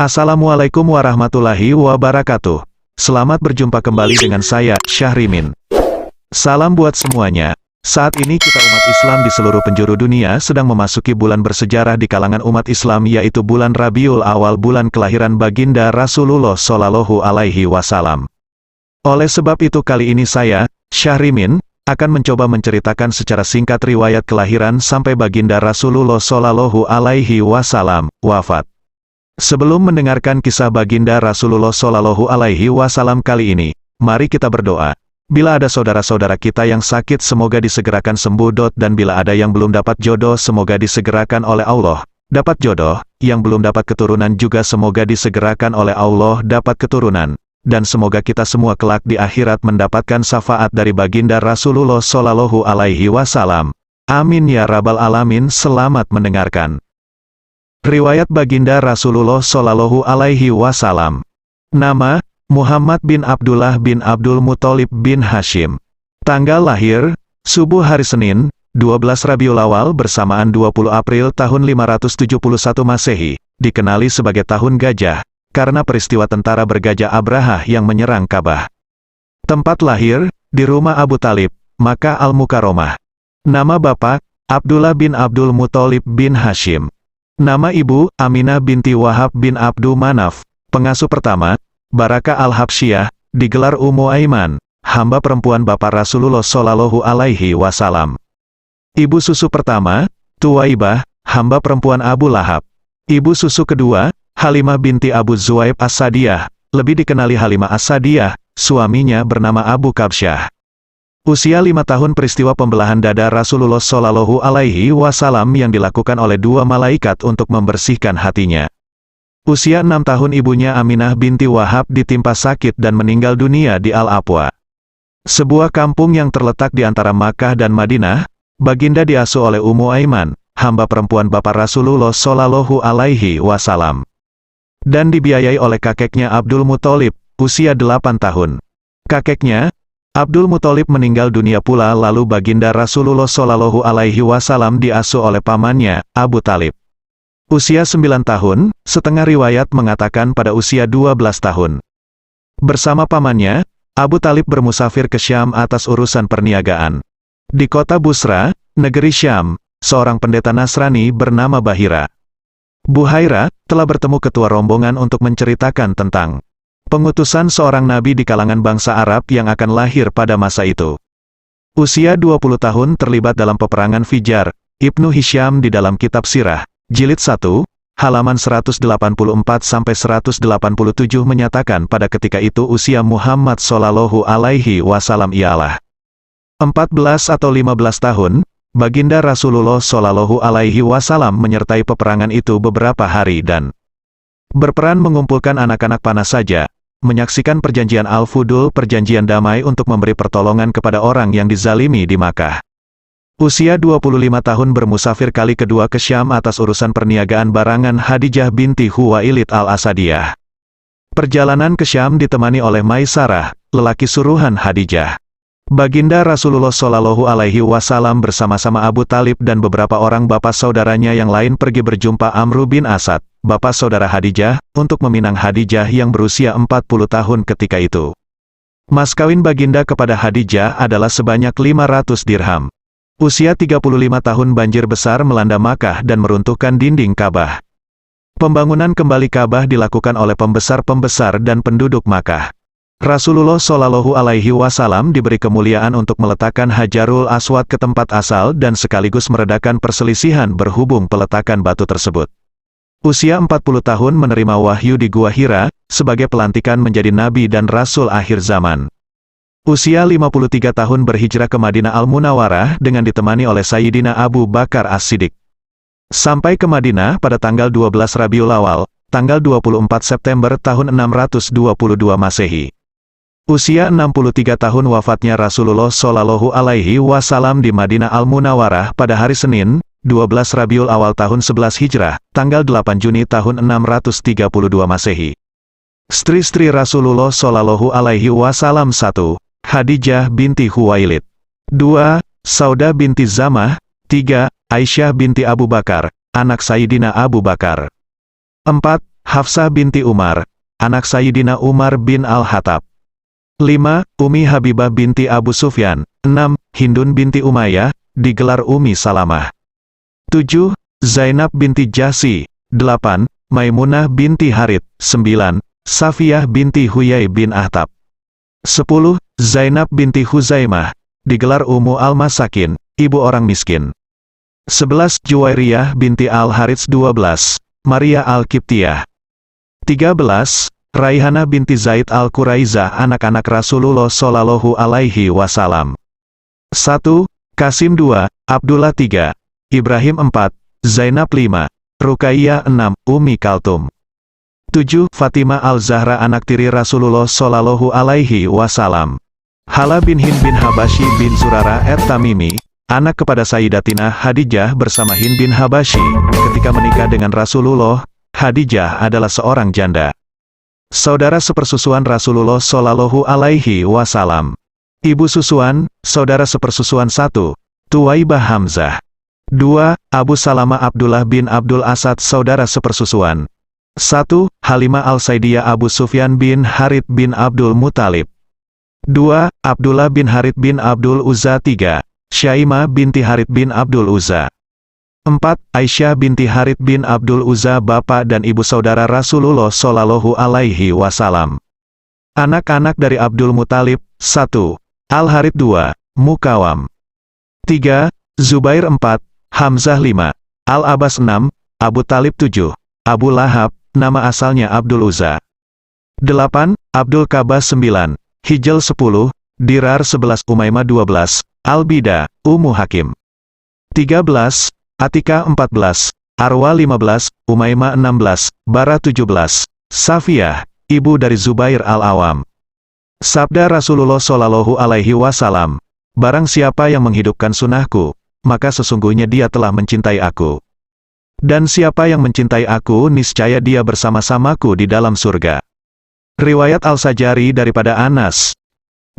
Assalamualaikum warahmatullahi wabarakatuh. Selamat berjumpa kembali dengan saya, Syahrimin. Salam buat semuanya. Saat ini kita umat Islam di seluruh penjuru dunia sedang memasuki bulan bersejarah di kalangan umat Islam, yaitu bulan Rabiul Awal, bulan kelahiran baginda Rasulullah Shallallahu Alaihi Wasallam. Oleh sebab itu kali ini saya, Syahrimin, akan mencoba menceritakan secara singkat riwayat kelahiran sampai baginda Rasulullah Shallallahu Alaihi Wasallam wafat. Sebelum mendengarkan kisah baginda Rasulullah Shallallahu Alaihi Wasallam kali ini, mari kita berdoa. Bila ada saudara-saudara kita yang sakit, semoga disegerakan sembuh. Dan bila ada yang belum dapat jodoh, semoga disegerakan oleh Allah dapat jodoh. Yang belum dapat keturunan juga semoga disegerakan oleh Allah dapat keturunan. Dan semoga kita semua kelak di akhirat mendapatkan syafaat dari baginda Rasulullah Shallallahu Alaihi Wasallam. Amin ya rabbal alamin. Selamat mendengarkan. Riwayat baginda Rasulullah Shallallahu Alaihi Wasallam. Nama, Muhammad bin Abdullah bin Abdul Muthalib bin Hashim. Tanggal lahir, subuh hari Senin, 12 Rabiul Awal bersamaan 20 April tahun 571 Masehi, dikenali sebagai tahun gajah, karena peristiwa tentara bergajah Abrahah yang menyerang Ka'bah. Tempat lahir, di rumah Abu Talib, Makkah Al-Mukarramah. Nama bapak, Abdullah bin Abdul Muthalib bin Hashim. Nama ibu, Aminah binti Wahab bin Abdu Manaf. Pengasuh pertama, Barakah Al-Habsyah, digelar Ummu Aiman, hamba perempuan bapak Rasulullah Shallallahu Alaihi Wasallam. Ibu susu pertama, Tuwaibah, hamba perempuan Abu Lahab. Ibu susu kedua, Halimah binti Abu Zuwaib As-Sadiyah, lebih dikenali Halimah As-Sadiyah, suaminya bernama Abu Kabsyah. Usia 5 tahun peristiwa pembelahan dada Rasulullah Shallallahu Alaihi Wasallam yang dilakukan oleh dua malaikat untuk membersihkan hatinya. Usia 6 tahun ibunya Aminah binti Wahab ditimpa sakit dan meninggal dunia di Al-Abwa, sebuah kampung yang terletak di antara Makkah dan Madinah. Baginda diasuh oleh Ummu Aiman, hamba perempuan bapak Rasulullah Shallallahu Alaihi Wasallam, dan dibiayai oleh kakeknya Abdul Muthalib, usia 8 tahun. Kakeknya, Abdul Muthalib meninggal dunia pula, lalu baginda Rasulullah Shallallahu Alaihi Wasallam diasuh oleh pamannya, Abu Talib. Usia 9 tahun, setengah riwayat mengatakan pada usia 12 tahun. Bersama pamannya, Abu Talib bermusafir ke Syam atas urusan perniagaan. Di kota Busra, negeri Syam, seorang pendeta Nasrani bernama Bahira. Buhaira telah bertemu ketua rombongan untuk menceritakan tentang pengutusan seorang nabi di kalangan bangsa Arab yang akan lahir pada masa itu. Usia 20 tahun terlibat dalam peperangan Fijar. Ibnu Hisham di dalam kitab Sirah, Jilid 1, halaman 184-187 menyatakan pada ketika itu usia Muhammad Shallallahu Alaihi Wasallam ialah 14 atau 15 tahun. Baginda Rasulullah Shallallahu Alaihi Wasallam menyertai peperangan itu beberapa hari dan berperan mengumpulkan anak-anak panah saja, menyaksikan perjanjian Al-Fudul, perjanjian damai untuk memberi pertolongan kepada orang yang dizalimi di Makkah. Usia 25 tahun bermusafir kali kedua ke Syam atas urusan perniagaan barangan Khadijah binti Khuwailid Al-Asadiyah. Perjalanan ke Syam ditemani oleh Maisarah, lelaki suruhan Khadijah. Baginda Rasulullah Shallallahu Alaihi Wasallam bersama-sama Abu Talib dan beberapa orang bapak saudaranya yang lain pergi berjumpa Amru bin Asad, bapak saudara Khadijah, untuk meminang Khadijah yang berusia 40 tahun ketika itu. Mas kawin baginda kepada Khadijah adalah sebanyak 500 dirham. Usia 35 tahun banjir besar melanda Makkah dan meruntuhkan dinding Ka'bah. Pembangunan kembali Ka'bah dilakukan oleh pembesar-pembesar dan penduduk Makkah. Rasulullah Shallallahu Alaihi Wasallam diberi kemuliaan untuk meletakkan Hajarul Aswad ke tempat asal dan sekaligus meredakan perselisihan berhubung peletakan batu tersebut. Usia 40 tahun menerima wahyu di Gua Hira, sebagai pelantikan menjadi Nabi dan Rasul akhir zaman. Usia 53 tahun berhijrah ke Madinah Al-Munawwarah dengan ditemani oleh Sayyidina Abu Bakar As-Siddiq. Sampai ke Madinah pada tanggal 12 Rabiul Awal, tanggal 24 September tahun 622 Masehi. Usia 63 tahun wafatnya Rasulullah Shallallahu Alaihi Wasallam di Madinah Al-Munawwarah pada hari Senin, 12 Rabiul Awal tahun 11 Hijrah, tanggal 8 Juni tahun 632 Masehi. Istri-istri Rasulullah Shallallahu Alaihi Wasallam: 1. Khadijah binti Khuwailid. 2. Saudah binti Zamah. 3. Aisyah binti Abu Bakar, anak Sayyidina Abu Bakar. 4. Hafsah binti Umar, anak Sayyidina Umar bin Al-Khattab. 5. Umi Habibah binti Abu Sufyan. 6. Hindun binti Umayyah, digelar Umi Salamah. 7. Zainab binti Jahsy. 8. Maimunah binti Harith. 9. Safiyah binti Huyai bin Akhtab. 10. Zainab binti Huzaimah, digelar Ummu Al-Masakin, ibu orang miskin. 11. Juwairiyah binti Al-Harits. 12. Maria Al-Qibtiyah. 13. Raihanah binti Zaid Al-Quraizah, anak-anak Rasulullah Shallallahu Alaihi Wasallam. 1. Qasim. 2. Abdullah. 3. Ibrahim. 4. Zainab. 5. Ruqayyah. 6. Ummi Kaltum. 7. Fatimah Al-Zahra, anak tiri Rasulullah Shallallahu Alaihi Wasallam. Hala bin Hind bin Habashi bin Zurara at-Tamimi, anak kepada Sayyidatina Khadijah bersama Hind bin Habashi. Ketika menikah dengan Rasulullah, Khadijah adalah seorang janda. Saudara sepersusuan Rasulullah Shallallahu Alaihi Wasallam. Ibu susuan, saudara sepersusuan 1. Tuwaibah Hamzah. 2. Abu Salamah Abdullah bin Abdul Asad, saudara sepersusuan. 1. Halimah Al-Saidiyah Abu Sufyan bin Harith bin Abdul Muthalib. 2. Abdullah bin Harith bin Abdul Uzza. 3. Syaimah binti Harith bin Abdul Uzza. 4. Aisyah binti Harith bin Abdul Uzza, bapak dan ibu saudara Rasulullah Shallallahu Alaihi Wasallam. Anak-anak dari Abdul Muthalib. 1. Al-Harith. 2. Mukawam. 3. Zubair. 4. Hamzah. 5. Al-Abbas. 6. Abu Talib. 7. Abu Lahab, nama asalnya Abdul Uzza. 8. Abdul Kabas. 9. Hijl. 10. Dirar. 11. Umaymah. 12. Al-Bida, Ummu Hakim. 13. Atika. 14. Arwa. 15. Umaymah. 16. Bara. 17. Safiyah, ibu dari Zubair Al-Awam. Sabda Rasulullah Shallallahu Alaihi Wasallam, barang siapa yang menghidupkan sunnahku, maka sesungguhnya dia telah mencintai aku. Dan siapa yang mencintai aku, niscaya dia bersama-samaku di dalam surga. Riwayat Al-Sajari daripada Anas.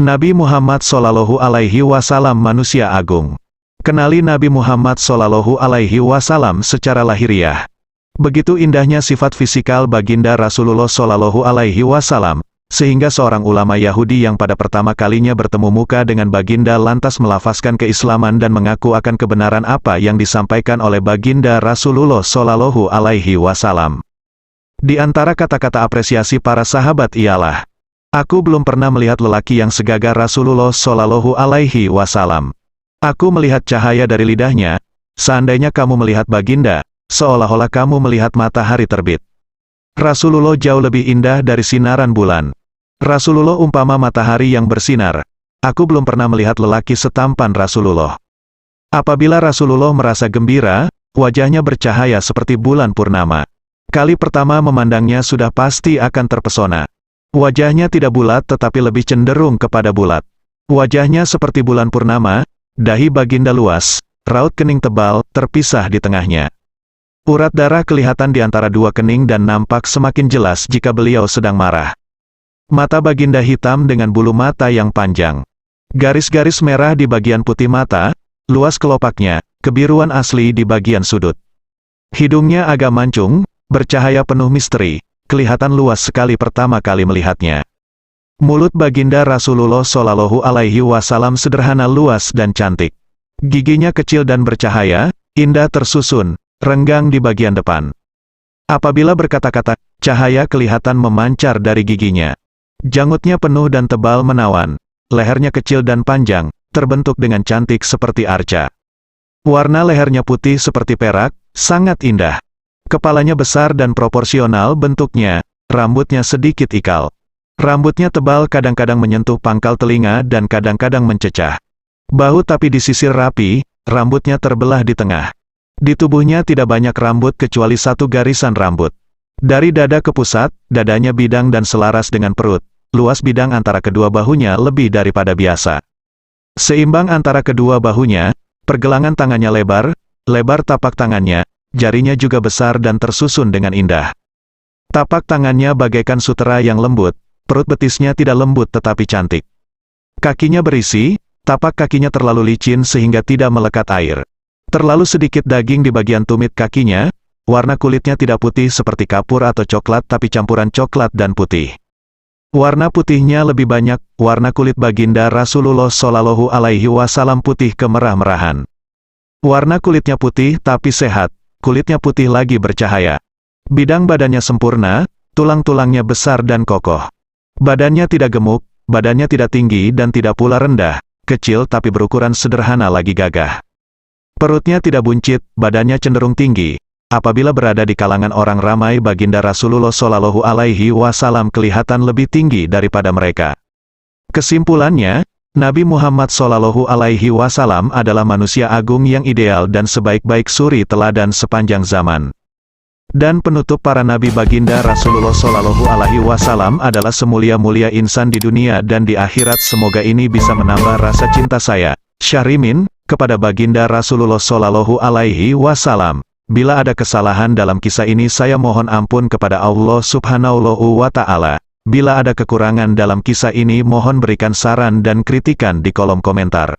Nabi Muhammad Shallallahu Alaihi Wasallam manusia agung. Kenali Nabi Muhammad Shallallahu Alaihi Wasallam secara lahiriah. Begitu indahnya sifat fisikal baginda Rasulullah Shallallahu Alaihi Wasallam, sehingga seorang ulama Yahudi yang pada pertama kalinya bertemu muka dengan baginda lantas melafazkan keislaman dan mengaku akan kebenaran apa yang disampaikan oleh baginda Rasulullah Shallallahu Alaihi Wasallam. Di antara kata-kata apresiasi para sahabat ialah, aku belum pernah melihat lelaki yang segagah Rasulullah Shallallahu Alaihi Wasallam. Aku melihat cahaya dari lidahnya. Seandainya kamu melihat baginda, seolah-olah kamu melihat matahari terbit. Rasulullah jauh lebih indah dari sinaran bulan. Rasulullah umpama matahari yang bersinar. Aku belum pernah melihat lelaki setampan Rasulullah. Apabila Rasulullah merasa gembira, wajahnya bercahaya seperti bulan purnama. Kali pertama memandangnya sudah pasti akan terpesona. Wajahnya tidak bulat tetapi lebih cenderung kepada bulat. Wajahnya seperti bulan purnama, dahi baginda luas, raut kening tebal, terpisah di tengahnya. Urat darah kelihatan di antara dua kening dan nampak semakin jelas jika beliau sedang marah. Mata baginda hitam dengan bulu mata yang panjang. Garis-garis merah di bagian putih mata, luas kelopaknya, kebiruan asli di bagian sudut. Hidungnya agak mancung, bercahaya penuh misteri, kelihatan luas sekali pertama kali melihatnya. Mulut baginda Rasulullah Shallallahu Alaihi Wasallam sederhana, luas dan cantik. Giginya kecil dan bercahaya, indah tersusun, renggang di bagian depan. Apabila berkata-kata, cahaya kelihatan memancar dari giginya. Janggutnya penuh dan tebal menawan, lehernya kecil dan panjang, terbentuk dengan cantik seperti arca. Warna lehernya putih seperti perak, sangat indah. Kepalanya besar dan proporsional bentuknya, rambutnya sedikit ikal. Rambutnya tebal kadang-kadang menyentuh pangkal telinga dan kadang-kadang mencecah. Bahu tapi disisir rapi, rambutnya terbelah di tengah. Di tubuhnya tidak banyak rambut kecuali satu garisan rambut. Dari dada ke pusat, dadanya bidang dan selaras dengan perut. Luas bidang antara kedua bahunya lebih daripada biasa. Seimbang antara kedua bahunya, pergelangan tangannya lebar, lebar tapak tangannya, jarinya juga besar dan tersusun dengan indah. Tapak tangannya bagaikan sutera yang lembut, perut betisnya tidak lembut tetapi cantik. Kakinya berisi, tapak kakinya terlalu licin sehingga tidak melekat air. Terlalu sedikit daging di bagian tumit kakinya, warna kulitnya tidak putih seperti kapur atau coklat tapi campuran coklat dan putih. Warna putihnya lebih banyak, warna kulit baginda Rasulullah Shallallahu Alaihi Wasallam putih kemerah-merahan. Warna kulitnya putih tapi sehat, kulitnya putih lagi bercahaya. Bidang badannya sempurna, tulang-tulangnya besar dan kokoh. Badannya tidak gemuk, badannya tidak tinggi dan tidak pula rendah, kecil tapi berukuran sederhana lagi gagah. Perutnya tidak buncit, badannya cenderung tinggi. Apabila berada di kalangan orang ramai, baginda Rasulullah Shallallahu Alaihi Wasallam kelihatan lebih tinggi daripada mereka. Kesimpulannya, Nabi Muhammad Shallallahu Alaihi Wasallam adalah manusia agung yang ideal dan sebaik-baik suri teladan sepanjang zaman. Dan penutup para nabi baginda Rasulullah Shallallahu Alaihi Wasallam adalah semulia-mulia insan di dunia dan di akhirat. Semoga ini bisa menambah rasa cinta saya, Syahrimin, kepada baginda Rasulullah Shallallahu Alaihi Wasallam. Bila ada kesalahan dalam kisah ini saya mohon ampun kepada Allah Subhanahu wa Ta'ala. Bila ada kekurangan dalam kisah ini mohon berikan saran dan kritikan di kolom komentar.